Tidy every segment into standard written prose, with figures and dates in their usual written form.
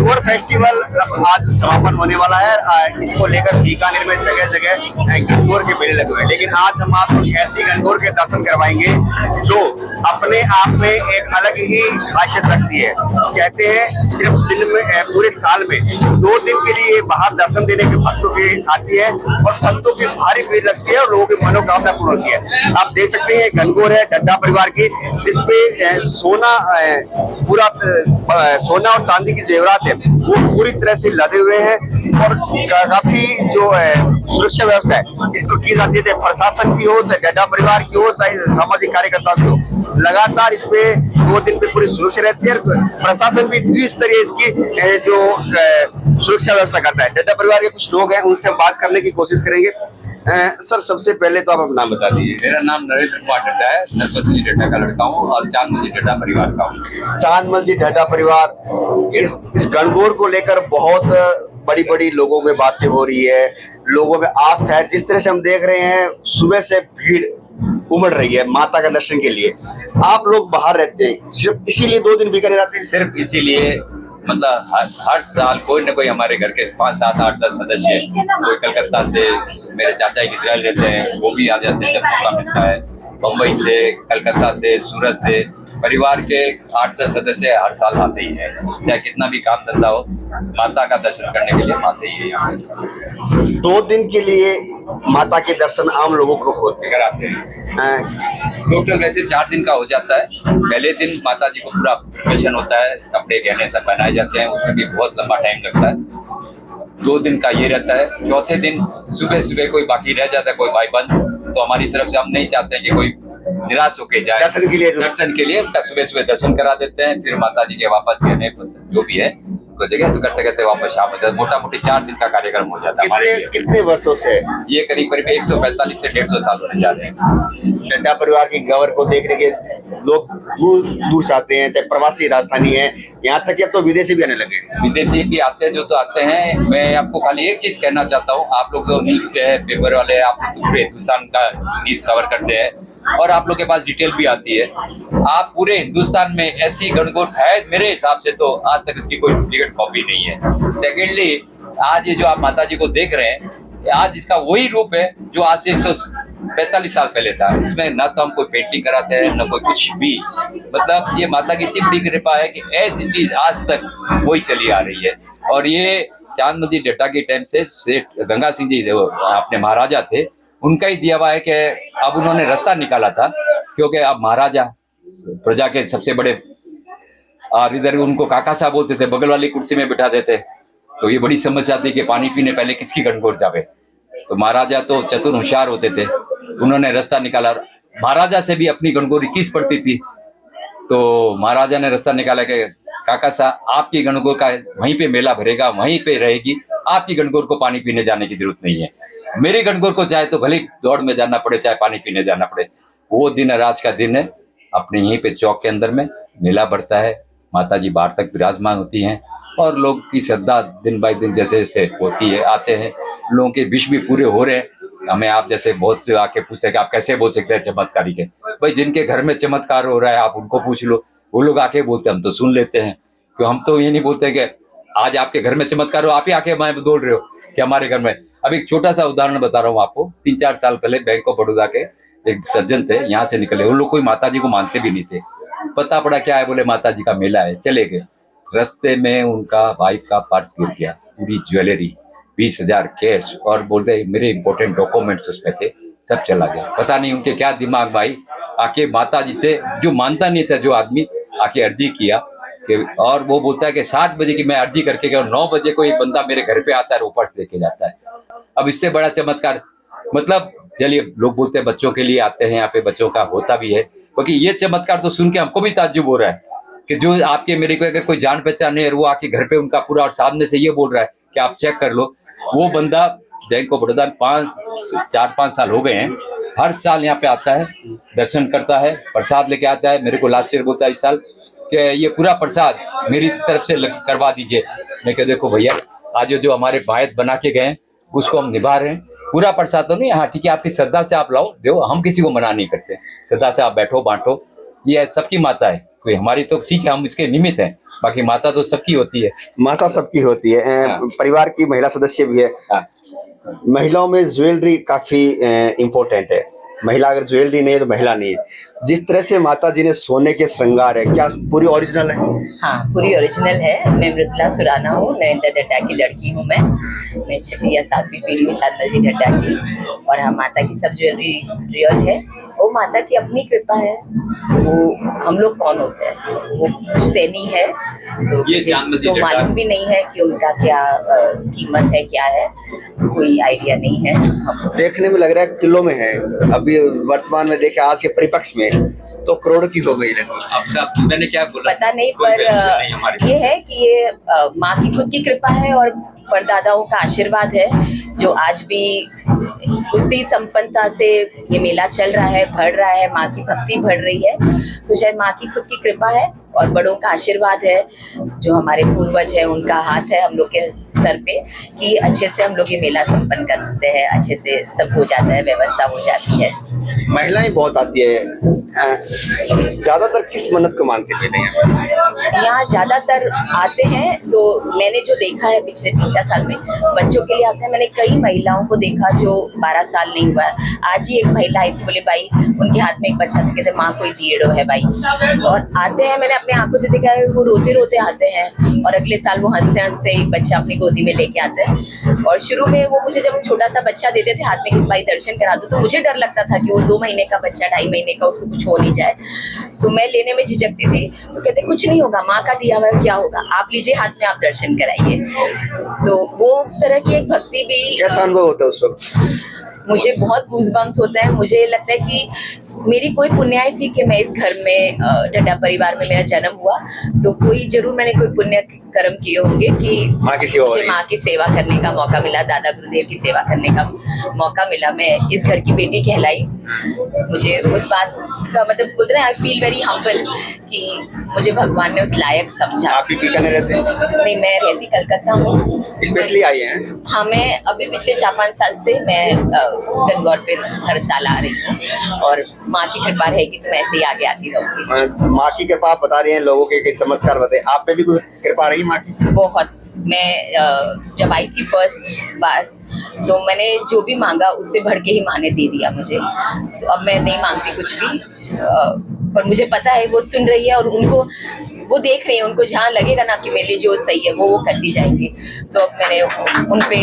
Gangaur festival आज समापन होने वाला है। इसको लेकर बीकानेर में जगह जगह गणगौर के मेले लगे हुए हैं, लेकिन आज हम आपको ऐसी गणगौर के दर्शन करवाएंगे जो अपने आप में एक अलग ही खासियत रखती है। कहते हैं सिर्फ दिन में पूरे साल में 2 दिन के लिए बाहर दर्शन देने के भक्तों की आती है और भक्तों की भारी भीड़ लगती है और लोगों की मनोकामना पूर्ण होती है। आप देख सकते हैं गणगौर है ढड्डा परिवार की, जिसपे सोना पूरा सोना और चांदी की जेवरात है वो पूरी तरह से लदे हुए हैं और काफी जो सुरक्षा व्यवस्था है इसको की जाती है प्रशासन की ओर से, ढड्डा परिवार की ओर से, सामाजिक कार्यकर्ताओं की ओर। लगातार इसपे 2 दिन पे पूरी सुरक्षा रहती है। प्रशासन भी द्विस्तरीय इसकी जो सुरक्षा व्यवस्था करता है। ढड्डा परिवार के कुछ लोग हैं, उनसे बात करने की कोशिश करेंगे। सर, सबसे पहले तो आप अपना नाम बता दीजिए। मेरा नाम नरेंद्र कुमार ढड्डा है, नरपत जी ढड्डा का लड़का हूँ और चांदमल जी ढड्डा परिवार का हूँ। चांदमल जी ढड्डा परिवार, इस गणगौर को लेकर बहुत बड़ी बड़ी लोगों में बातें हो रही है, लोगों में आस्था है। जिस तरह से हम देख रहे हैं सुबह से भीड़ उमड़ रही है माता का दर्शन के लिए। आप लोग बाहर रहते हैं सिर्फ इसीलिए 2 दिन बीकानेर आते हैं? सिर्फ इसीलिए, मतलब हर साल कोई न कोई हमारे घर के 5, 7, 8, 10 सदस्य, कोई कलकत्ता से, मेरे चाचा इजराइल रहते हैं वो भी आ जाते हैं जब मौका मिलता है, बम्बई से, कलकत्ता से, सूरत से, परिवार के 8-10 सदस्य हर साल आते ही हैं। चाहे कितना भी काम धंधा हो, माता का दर्शन करने के लिए आते ही हैं यहाँ। 2 दिन के लिए माता के दर्शन आम लोगों को होते कराते हैं। टोटल वैसे 4 दिन का हो जाता है। पहले दिन माता जी को पूरा प्रिपरेशन होता है, कपड़े गहने सब पहनाए जाते हैं, उसमें भी बहुत लंबा टाइम लगता है। 2 दिन का ये रहता है। चौथे दिन सुबह सुबह कोई बाकी रह जाता है, कोई भाई बंद, तो हमारी तरफ से हम नहीं चाहते हैं कि कोई निराश होके जाए। दर्शन के लिए उनका सुबह सुबह दर्शन करा देते हैं, फिर माता जी के वापस गहने जो भी है तो जगह तो करते करते वापस शाम हो जाता है। मोटा मोटी 4 दिन का कार्यक्रम हो जाता है। कितने वर्षों से ये करीब करीब 145 से 150 साल होने जा रहे हैं। ढड्डा परिवार की गौर को देखने के लोग दूर दूर से आते हैं, चाहे प्रवासी राजस्थानी है, यहाँ तक कि अब तो विदेशी भी आने लगे। विदेशी भी आते हैं, जो तो आते हैं। मैं आपको खाली एक चीज कहना चाहता हूँ, आप लोग तो न्यूज पे है, पेपर वाले, आप लोग पूरे हिंदुस्तान का न्यूज कवर करते हैं और आप लोग के पास डिटेल भी आती है। आप पूरे हिंदुस्तान में ऐसी गणगौर शायद मेरे हिसाब से तो आज तक इसकी कोई डुप्लीकेट कॉपी नहीं है। सेकेंडली, आज ये जो आप माता जी को देख रहे हैं, आज इसका वही रूप है जो आज से 145 साल पहले था। इसमें न तो हम कोई पेंटिंग कराते हैं न कोई कुछ भी, मतलब ये माता की इतनी बड़ी कृपा है कि एज इट इज आज तक वही चली आ रही है। और ये चांदमल जी ढड्डा के टाइम से सेठ गंगा सिंह जी जो अपने महाराजा थे, उनका ही दिया हुआ है कि अब उन्होंने रास्ता निकाला था, क्योंकि अब महाराजा प्रजा के सबसे बड़े, और इधर उनको काका साहब बोलते थे, बगल वाली कुर्सी में बिठा देते, तो ये बड़ी समस्या थी कि पानी पीने पहले किसकी गणगौर जावे। तो महाराजा तो चतुर होशियार होते थे, उन्होंने रास्ता निकाला। महाराजा से भी अपनी गणगौर 21 पड़ती थी, तो महाराजा ने रास्ता निकाला कि काका साहब आपकी गणगौर का वहीं पे मेला भरेगा, वहीं पे रहेगी, आपकी गणगौर को पानी पीने जाने की जरूरत नहीं है। मेरी गणगौर को चाहे तो भले दौड़ में जाना पड़े, चाहे पानी पीने जाना पड़े। वो दिन राज का दिन है। अपने यहीं पे चौक के अंदर में मेला बढ़ता है, माता जी बाहर तक विराजमान होती हैं और लोग की श्रद्धा दिन बाय दिन जैसे जैसे होती है, आते हैं। लोगों के विश भी पूरे हो रहे हैं। हमें आप जैसे बहुत से आके पूछते हैं कि आप कैसे बोल सकते हैं चमत्कारी के। भाई, जिनके घर में चमत्कार हो रहा है आप उनको पूछ लो, वो लोग आके बोलते हैं, हम तो सुन लेते हैं। क्यों, हम तो ये नहीं बोलते कि आज आपके घर में चमत्कार हो, आप ही आके मैं बोल रहे हो कि हमारे घर में। अब एक छोटा सा उदाहरण बता रहा हूँ आपको। 3-4 साल पहले बैंक ऑफ बड़ौदा के एक सज्जन थे, यहाँ से निकले। उन लोग कोई माता जी को मानते भी नहीं थे। पता पड़ा क्या है, बोले माता जी का मेला है, चले गए। रास्ते में उनका वाइफ का पर्स गिर गया, पूरी ज्वेलरी, 20,000 कैश, और बोलते मेरे इंपॉर्टेंट डॉक्यूमेंट्स उसमें थे, सब चला गया। पता नहीं उनके क्या दिमाग में आई, आके माता जी से, जो मानता नहीं था जो आदमी, आके अर्जी किया कि, और वो बोलता है कि 7 बजे की मैं अर्जी करके गया और 9 बजे को एक बंदा मेरे घर पे आता है, ऊपर से लेके जाता है। अब इससे बड़ा चमत्कार, मतलब चलिए लोग बोलते हैं बच्चों के लिए आते हैं यहाँ पे, बच्चों का होता भी है, क्योंकि ये चमत्कार तो सुन के हमको भी ताज्जुब हो रहा है कि जो आपके मेरे को अगर कोई जान पहचान है, वो आके घर पे उनका पूरा, और सामने से ये बोल रहा है कि आप चेक कर लो। वो बंदा बैंक ऑफ बड़ौदा 4-5 साल हो गए हैं, हर साल यहाँ पे आता है, दर्शन करता है, प्रसाद लेके आता है। मेरे को लास्ट ईयर बोलता है इस साल कि ये पूरा प्रसाद मेरी तरफ से करवा दीजिए। मैं कह देखो भैया, आज जो हमारे वायद बना के गए उसको हम निभा रहे हैं। पूरा प्रसाद तो नहीं, हाँ ठीक है, आपकी श्रद्धा से आप लाओ, दो, हम किसी को मना नहीं करते। श्रद्धा से आप बैठो बांटो, ये सबकी माता है, कोई हमारी तो ठीक है, हम इसके निमित्त हैं। बाकी माता तो सबकी होती है। माता सबकी होती है, हाँ। परिवार की महिला सदस्य भी है। हाँ। महिलाओं में ज्वेलरी काफी इम्पोर्टेंट है। महिला अगर ज्वेलरी नहीं है तो महिला नहीं है। जिस तरह से माता जी ने सोने के श्रृंगार है, क्या पूरी ओरिजिनल है? हाँ, पूरी ओरिजिनल है। मैं मृदुला सुराना हूँ, नरेंद्र ढड्डा की लड़की हूँ। मैं 6वीं या 7वीं पीढ़ी हूँ चांदमल जी ढड्डा की। और हम माता की सब ज्वेलरी रियल है। वो माता की अपनी कृपा है। वो हम लोग कौन होते हैं, वो पूछते नहीं है तो ये मुझे चांदमल जी तो ढड्डा मालूम भी नहीं है कि उनका क्या कीमत है, क्या है, कोई आइडिया नहीं है हमको। देखने में लग रहा है किलो में है। अभी वर्तमान में देखे आज के परिपक्ष में तो करोड़ की हो गई लगभग। अब साहब मैंने क्या बोला, पता नहीं, कोई पर वैल्यूशन नहीं हमारे ये पास। है कि ये माँ की खुद की कृपा है और परदादाओं का आशीर्वाद है, जो आज भी उतनी संपन्नता से ये मेला चल रहा है, बढ़ रहा है, माँ की भक्ति बढ़ रही है। तो शायद माँ की खुद की कृपा है और बड़ों का आशीर्वाद है, जो हमारे पूर्वज है उनका हाथ है हम लोग के सर पे, कि अच्छे से हम लोग ये मेला संपन्न करते हैं, अच्छे से सब हो जाता है, व्यवस्था हो जाती है। महिलाएं बहुत आती है। ज्यादातर किस मन्नत को मांगते हैं? यहाँ ज्यादातर आते हैं, तो मैंने जो देखा है पिछले 3-4 साल में बच्चों के लिए आते हैं। मैंने कई महिलाओं को देखा जो 12 साल नहीं हुआ है। आज ही एक महिला आई थी, बोले भाई उनके हाथ में एक बच्चा था, कहते माँ कोई दिएड़ो है भाई। और आते हैं, मैंने अपने आंखों से देखा है, वो रोते रोते आते हैं और अगले साल वो हंसते हंसते एक बच्चा अपनी गोदी में लेके आते हैं। और शुरू में वो मुझे जब छोटा सा बच्चा देते थे हाथ में कि भाई दर्शन करा दो, तो मुझे डर लगता था कि वो 2 महीने का बच्चा, 2.5 महीने का, उसको कुछ हो नहीं जाए, तो मैं लेने में झिझकती थी। तो कहते कुछ नहीं होगा, माँ का दिया हुआ क्या होगा, आप लीजिए हाथ में, आप दर्शन कराइए। तो वो तरह की एक भक्ति भी कैसा अनुभव होता है उस वक्त? मुझे बहुत गूज़बम्प्स होता है। मुझे लगता है कि मेरी कोई पुण्याई थी कि मैं इस घर में ढड्डा परिवार में मेरा जन्म हुआ, तो कोई जरूर मैंने कोई पुण्य कर्म किए होंगे कि माँ की सेवा हो मुझे रही है। माँ की सेवा करने का मौका मिला, दादा गुरुदेव की सेवा करने का मौका मिला। मैं इस घर की बेटी कहलाई। मुझे उस बात का मतलब बोल रहे हैं, आई फील वेरी हम्बल कि मुझे भगवान ने उस लायक समझा। आप भी बीकानेर रहते हैं? नहीं, मैं रहती कलकत्ता हूँ। स्पेशली आए हैं? हाँ, मैं अभी पिछले 4-5 साल से मैं गंगौर पे हर साल आ रही हूँ और माँ की कृपा रहेगी तो मैं ऐसे ही आगे आती रहूंगी। माँ की कृपा आप बता रहे हैं, लोगों के चमत्कार बताए, आप पे भी कोई कृपा रही माँ की? बहुत। मैं जब आई थी फर्स्ट बार, तो मैंने जो भी मांगा उससे बढ़ के ही माँ ने दे दिया मुझे। तो अब मैं नहीं मांगती कुछ भी, पर मुझे पता है वो सुन रही है और उनको वो देख रही है, उनको जहाँ लगेगा ना कि मेरे लिए जो सही है वो करती जाएंगी। तो अब मैंने उन पे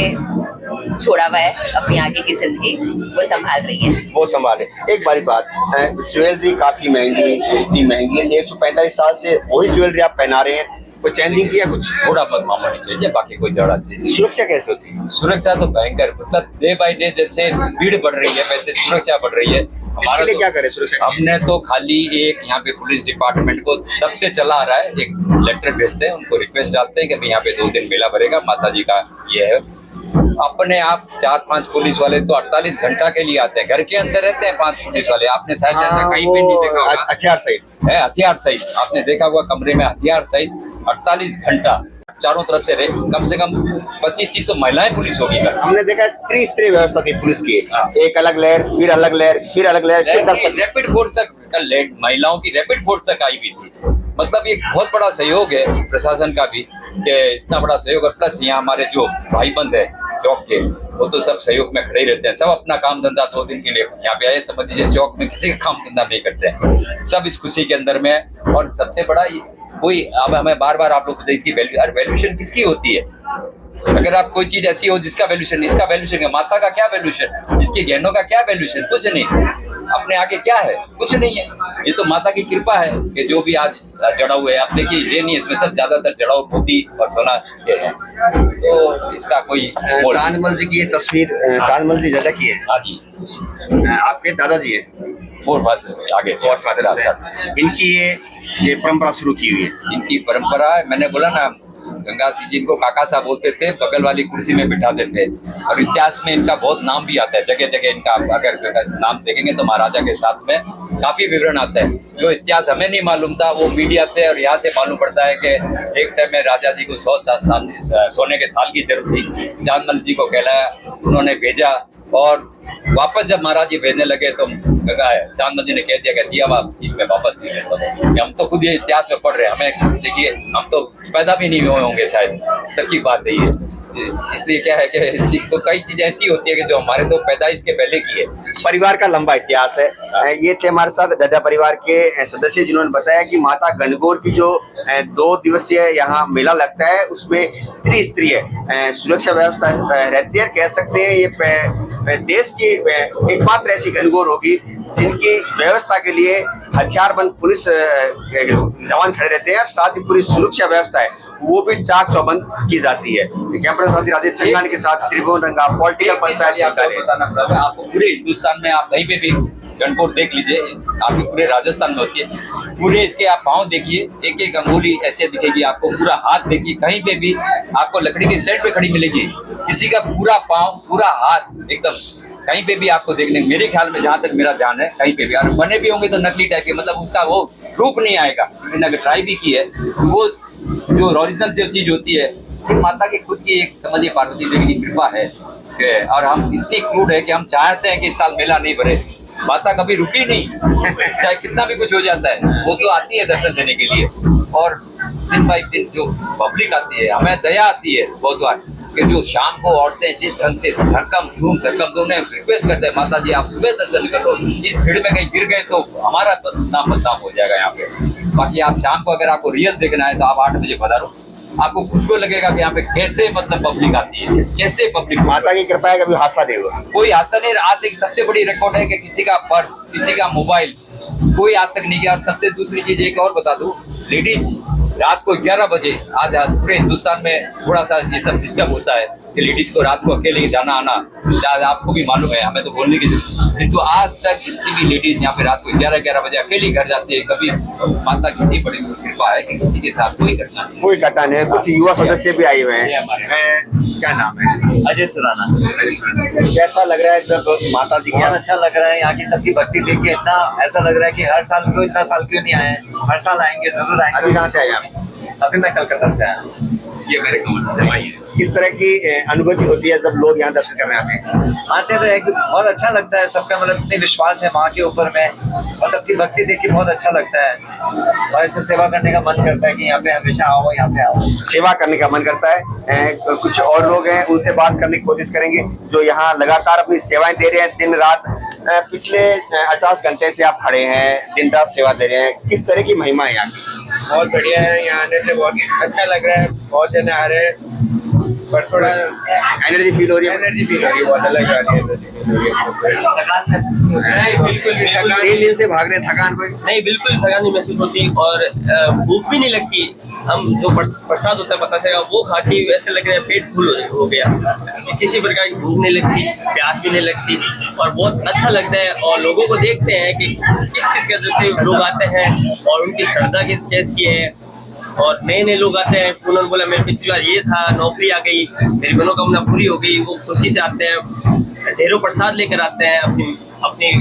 छोड़ा हुआ है अपनी आगे की जिंदगी, वो संभाल रही है। वो संभाले। एक बारी बात, ज्वेलरी काफी महंगी, इतनी महंगी है, 145 साल से वही ज्वेलरी आप पहना रहे हैं, कोई चेंजिंग किया कुछ? थोड़ा बहुत मामूली चीज है, बाकी कोई जड़ा चीज। सुरक्षा कैसे होती है? सुरक्षा तो भयंकर, मतलब डे बाय डे जैसे भीड़ बढ़ रही है वैसे सुरक्षा बढ़ रही है। इसके लिए क्या करें सुरक्षा के लिए? हमने तो खाली एक यहाँ पे पुलिस डिपार्टमेंट को तब से चला आ रहा है, एक लेटर भेजते हैं, उनको रिक्वेस्ट डालते हैं कि भाई यहाँ पे 2 दिन मेला भरेगा, माता जी का ये है। अपने आप 4-5 पुलिस वाले तो 48 घंटा के लिए आते हैं, घर के अंदर रहते हैं 5 पुलिस वाले। आपने शायद ऐसा कहीं पे नहीं देखा होगा। हथियार सहित है, हथियार सहित आपने देखा होगा, कमरे में हथियार सहित 48 घंटा चारों तरफ से कम 25-30 तो महिलाएं पुलिस होगी। हमने देखा त्रिस्तरीय व्यवस्था थी पुलिस की, हाँ। एक अलग लहर, फिर अलग लहर, फिर अलग लहर, फिर दर्शक। रैपिड फोर्स तक महिलाओं की रैपिड फोर्स तक आई भी थी। मतलब ये बहुत बड़ा सहयोग है प्रशासन का भी, कि इतना बड़ा सहयोग। और प्लस यहाँ हमारे जो भाई बंद है चौक के, वो तो सब सहयोग में खड़े ही रहते हैं। सब अपना काम धंधा 2 दिन के लिए यहाँ पे आए, समझ लीजिए चौक में किसी का काम धंधा नहीं करते हैं, सब इस खुशी के अंदर में। और सबसे बड़ा कोई, अब हमें बार बार आप लोग इसकी वैल्यूशन किसकी होती है? अगर आप कोई चीज ऐसी हो जिसका वैल्यूशन, इसका वैल्यूशन है, माता का क्या वैल्यूशन, इसके गहनों का क्या वैल्यूशन, कुछ नहीं। अपने आगे क्या है? कुछ नहीं है। ये तो माता की कृपा है कि जो भी आज जड़ा हुआ है, आप देखिए ये नहीं, इसमें सब ज्यादातर जड़ाऊ मोती और सोना के है, तो इसका कोई चांदमल जी की ये तस्वीर चांदमल जी ढड्डा की है। हाँ जी, आपके दादाजी है, आगे फादर से इनकी ये परंपरा शुरू की हुई है। इनकी परंपरा है। मैंने बोला ना, गंगा सिंह जी को काका साहब बोलते थे, बगल वाली कुर्सी में बिठाते थे। और इतिहास में इनका बहुत नाम भी आता है, जगह जगह इनका अगर नाम देखेंगे तो महाराजा के साथ में काफी विवरण आता है। जो इतिहास हमें नहीं मालूम था वो मीडिया से और यहाँ से मालूम पड़ता है कि एक टाइम में राजा जी को 100 सोने के थाल की जरूरत थी। चांदमल जी को कहलाया, उन्होंने भेजा और वापस जब महाराज जी भेजने लगे तो चांद नदी ने कह दिया अब मैं वापस नहीं लेता हूँ। हम तो खुद ये इतिहास में पढ़ रहे हैं, हमें देखिए हम तो पैदा भी नहीं हुए होंगे शायद, तब की बात है ये। इसलिए क्या है कि तो कई चीजें ऐसी होती है कि जो हमारे तो पैदाइश के पहले की है। परिवार का लंबा इतिहास है। ये थे हमारे साथ डड्डा परिवार के सदस्य जिन्होंने बताया कि माता गणगौर की जो 2 दिवसीय यहाँ मेला लगता है उसमें त्रिस्तरीय सुरक्षा व्यवस्था रहती है। कह सकते हैं ये देश की एकमात्र ऐसी गणगौर होगी जिनकी व्यवस्था के लिए हथियारबंद पुलिस जवान खड़े रहते हैं और साथ ही पूरी सुरक्षा व्यवस्था है वो भी चाक चौबंद की जाती है। कैमरा साथी राजेश संघानी के साथ त्रिभुवन रंगा, पॉलिटिकल पंचायत। बताना पड़ेगा आपको, पूरे हिंदुस्तान में आप कहीं पे भी गणगौर देख लीजिए, आपके पूरे राजस्थान में होती है। पूरे इसके आप पाँव देखिए, एक एक अंगुली ऐसे दिखेगी आपको, पूरा हाथ देखिए, कहीं पे भी आपको लकड़ी के स्टैंड पे खड़ी मिलेगी, किसी का पूरा पाँव पूरा हाथ एकदम कहीं पे भी आपको देखने, मेरे ख्याल में जहाँ तक मेरा ध्यान है कहीं पे भी, और बने भी होंगे तो नकली टाइप के, मतलब उसका वो रूप नहीं आएगा। मैंने अगर ट्राई भी की है वो जो ओरिजिनल जो चीज होती है फिर माता की खुद की एक समझिए पार्वती देवी की कृपा है और हम इतनी क्रूड है कि हम चाहते हैं कि इस साल मेला नहीं भरे। माता कभी रुकी नहीं, चाहे कितना भी कुछ हो जाता है वो तो आती है दर्शन देने के लिए। और दिन बाई दिन जो पब्लिक आती है हमें दया आती है बहुत बार कि जो शाम को औरतें जिस ढंग से धड़कम दोनों रिक्वेस्ट करते हैं माता जी आप सुबह दर्शन करो, इस भीड़ में कहीं गिर गए तो हमारा नाम बदनाम हो जाएगा यहाँ पे। बाकी आप शाम को अगर आपको रियल देखना है तो आप 8 बजे पधारो, आपको खुद को लगेगा कि यहाँ पे कैसे मतलब पब्लिक आती है, कैसे पब्लिक। माता की कृपा है कभी हादसा नहीं हुआ, कोई हादसा नहीं। आज एक सबसे बड़ी रिकॉर्ड है कि किसी का पर्स, किसी का मोबाइल कोई आज तक नहीं किया। और सबसे दूसरी चीज एक और बता दूं, लेडीज रात को 11 बजे आज पूरे हिंदुस्तान में थोड़ा सा ये सब डिस्टर्ब होता है कि लेडीज को रात को अकेले जाना आना, आपको भी मालूम है, हमें तो बोलने की जरूरत नहीं। तो आज तक जितनी भी लेडीज यहाँ पे रात को 11 बजे अकेली घर जाती है, कभी माता की इतनी बड़ी कृपा है कि किसी के साथ कोई घटना नहीं, कोई घटना नहीं। कुछ युवा सदस्य भी आए हुए हैं। क्या नाम है? अजय सुराना। कैसा लग रहा है जब माता जी बहुत अच्छा लग रहा है, यहाँ की सबकी भक्ति देख के इतना ऐसा लग रहा है कि हर साल क्यों इतना साल क्यों नहीं आए, हर साल आएंगे, जरूर आएंगे। अभी कहाँ से आए आप? अभी मैं कलकत्ता से आया। ये मेरे कमेंट है। किस तरह की अनुभूति होती है जब लोग यहाँ दर्शन करने आते हैं? आते तो है कि बहुत अच्छा लगता है, सबका मतलब इतने विश्वास है माँ के ऊपर में और सबकी भक्ति देख के बहुत अच्छा लगता है और ऐसे सेवा करने का मन करता है कि यहाँ पे हमेशा आओ, यहाँ पे आओ। सेवा करने का मन करता है। कुछ और लोग हैं उनसे बात करने की कोशिश करेंगे जो यहाँ लगातार अपनी सेवाएं दे रहे हैं दिन रात। पिछले 50 घंटे से आप खड़े हैं, दिन रात सेवा दे रहे हैं, किस तरह की महिमा है यहाँ की? बहुत बढ़िया है, यहाँ आने से बहुत अच्छा लग रहा है, बहुत जने आ रहे हैं, पर थोड़ा एनर्जी फील हो रही है? एनर्जी फील हो रही है, बहुत अलग आ रही है। थकान महसूस नहीं होती है? नहीं, बिल्कुल भी थकान 3 दिन से भाग रहे हैं, थकान कोई? नहीं, बिल्कुल थकान नहीं महसूस होती और भूख भी नहीं लगती। हम जो प्रसाद होता है पता चलेगा वो खा के ऐसे लग रहा है पेट फुल हो गया, किसी प्रकार की भूख नहीं लगती, प्यास भी नहीं लगती और बहुत अच्छा लगता है। और लोगों को देखते हैं कि किस किस वजह से लोग आते हैं और उनकी श्रद्धा कैसी है। और नए नए लोग आते हैं, उन्होंने बोला मेरे पिछली बार ये था, नौकरी आ गई, मेरी मनोकामना पूरी हो गई, वो खुशी से आते हैं, ढेरों प्रसाद लेकर आते हैं, अपनी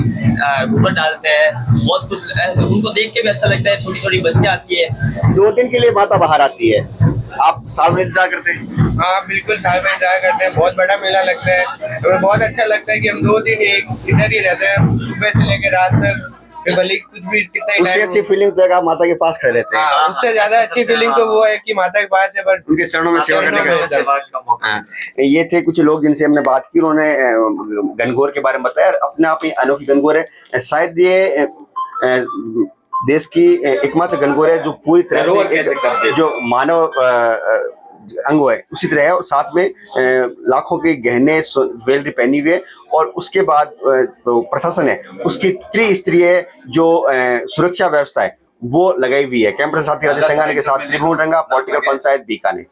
ऊपर डालते हैं, बहुत कुछ उनको देख के भी अच्छा लगता है। छोटी छोटी बच्चियाँ आती है। 2 दिन के लिए माता बाहर आती है, आप साल में इंतजार करते हैं? हाँ बिल्कुल, साल में इंतजार करते हैं, बहुत बड़ा मेला लगता है, हमें बहुत अच्छा लगता है कि हम 2 दिन इधर ही रहते हैं, सुबह से लेकर रात तक, फिर भले कुछ भी कितना ही उससे अच्छी फीलिंग तो आप माता के पास खड़े रहते हैं। हाँ, उससे ज्यादा अच्छी फीलिंग तो वो है कि माता के पास है, पर उनके चरणों में सेवा करने का। सेवा का मौका। हाँ, ये थे कुछ लोग जिनसे हमने बात की, उन्होंने गणगौर के बारे में बताया। अपने आप ही अनोखी गणगौर है, शायद ये देश की एकमात्र गणगौर है जो पूरी तरह से एक जो मानव अंग है उसी तरह है, और साथ में लाखों के गहने ज्वेलरी पहनी हुई है। और उसके बाद प्रशासन है उसकी त्रिस्तरीय जो सुरक्षा व्यवस्था है वो लगाई हुई है। कैमरा साथी राजेश संघानी के साथ त्रिभुवन रंगा, पॉलिटिकल पंचायत बीकानेर।